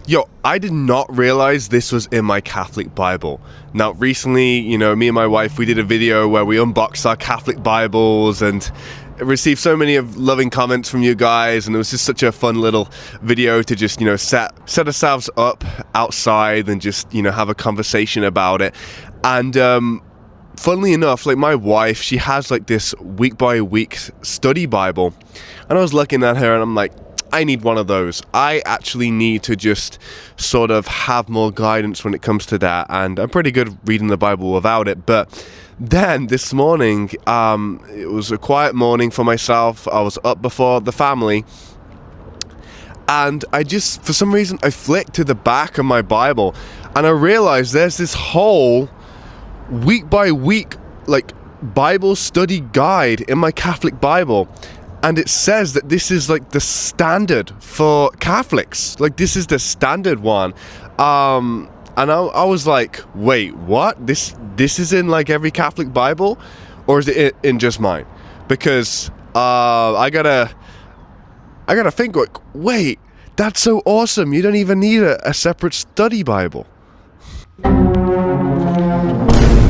Yo, I did not realize this was in my Catholic Bible. Now, recently, me and my wife, we did a video where we unboxed our Catholic Bibles and received so many loving comments from you guys, and it was just such a fun little video to just, set ourselves up outside and just, have a conversation about it. And funnily enough, like my wife, she has like this week by week study Bible, and I was looking at her and I'm like, I need one of those. I actually need to just sort of have more guidance when it comes to that, and I'm pretty good reading the Bible without it. But then this morning, it was a quiet morning for myself. I was up before the family, and I just, for some reason, I flicked to the back of my Bible, and I realized there's this whole week by week like Bible study guide in my Catholic Bible. And it says that this is like the standard for Catholics. Like this is the standard one. And I was like, wait, what? This is in like every Catholic Bible? Or is it in just mine? Because I gotta think, like, wait, that's so awesome. You don't even need a separate study Bible.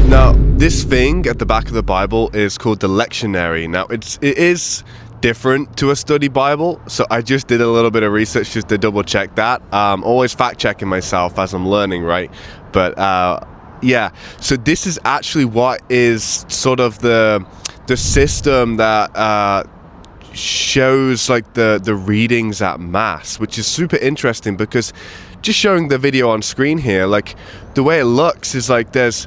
Now, this thing at the back of the Bible is called the lectionary. Now, it is different to a study Bible, so I just did a little bit of research just to double check that. Always fact checking myself as I'm learning, right? But yeah, so this is actually what is sort of the system that shows like the readings at Mass, which is super interesting, because just showing the video on screen here, like the way it looks is like there's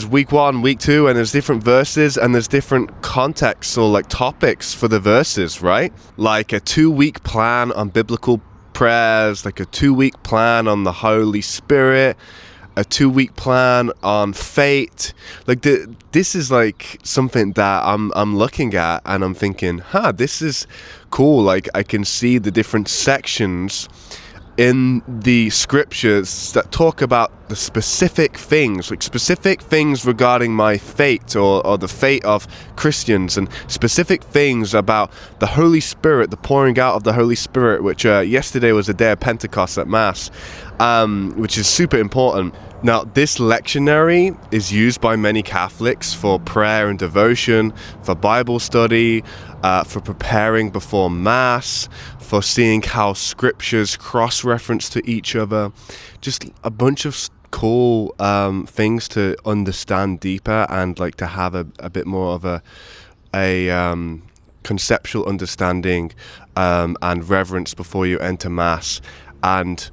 week 1, week 2, and there's different verses, and there's different contexts or like topics for the verses, right? Like a 2-week plan on biblical prayers, like a 2-week plan on the Holy Spirit, a 2-week plan on fate. Like this is like something that I'm looking at and I'm thinking, this is cool. Like I can see the different sections in the scriptures that talk about the specific things, like specific things regarding my fate or the fate of Christians, and specific things about the Holy Spirit, the pouring out of the Holy Spirit, which yesterday was the day of Pentecost at Mass, which is super important. Now, this lectionary is used by many Catholics for prayer and devotion, for Bible study, for preparing before Mass, for seeing how scriptures cross-reference to each other. Just a bunch of cool things to understand deeper, and like to have a bit more of a conceptual understanding and reverence before you enter Mass. And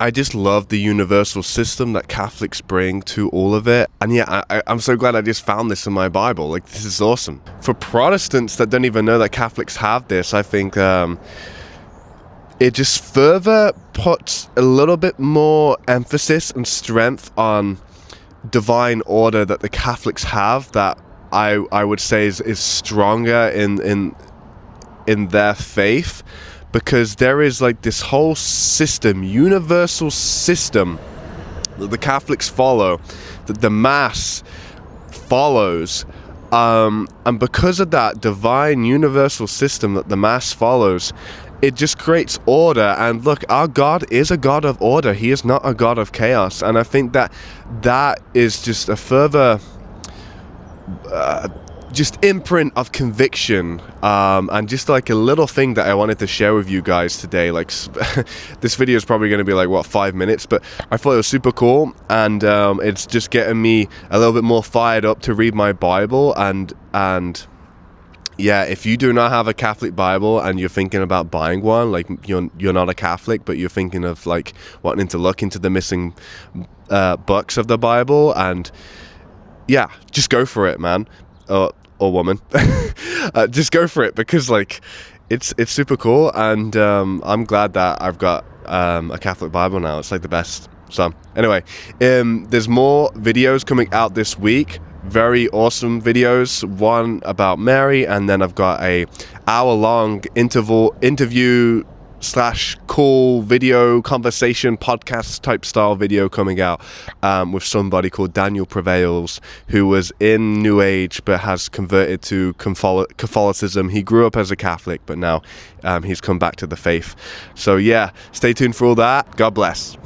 I just love the universal system that Catholics bring to all of it. And yeah, I'm so glad I just found this in my Bible. Like, this is awesome. For Protestants that don't even know that Catholics have this, I think it just further puts a little bit more emphasis and strength on divine order that the Catholics have, that I would say is stronger in their faith. Because there is like this whole system, universal system, that the Catholics follow, that the Mass follows. And because of that divine universal system that the Mass follows, it just creates order. And look, our God is a God of order. He is not a God of chaos. And I think that is just a further just imprint of conviction, and just like a little thing that I wanted to share with you guys today. Like this video is probably going to be like 5 minutes, but I thought it was super cool, and it's just getting me a little bit more fired up to read my Bible. And yeah, if you do not have a Catholic Bible and you're thinking about buying one, like you're not a Catholic, but you're thinking of like wanting to look into the missing books of the Bible, and yeah, just go for it, man. Or woman. Just go for it, because like it's super cool, and I'm glad that I've got a Catholic Bible now. It's like the best. So anyway, there's more videos coming out this week, very awesome videos, one about Mary, and then I've got a hour-long interview / cool video conversation podcast type style video coming out with somebody called Daniel Prevails, who was in New Age but has converted to Catholicism. He grew up as a Catholic, but now he's come back to the faith. So yeah, stay tuned for all that. God bless.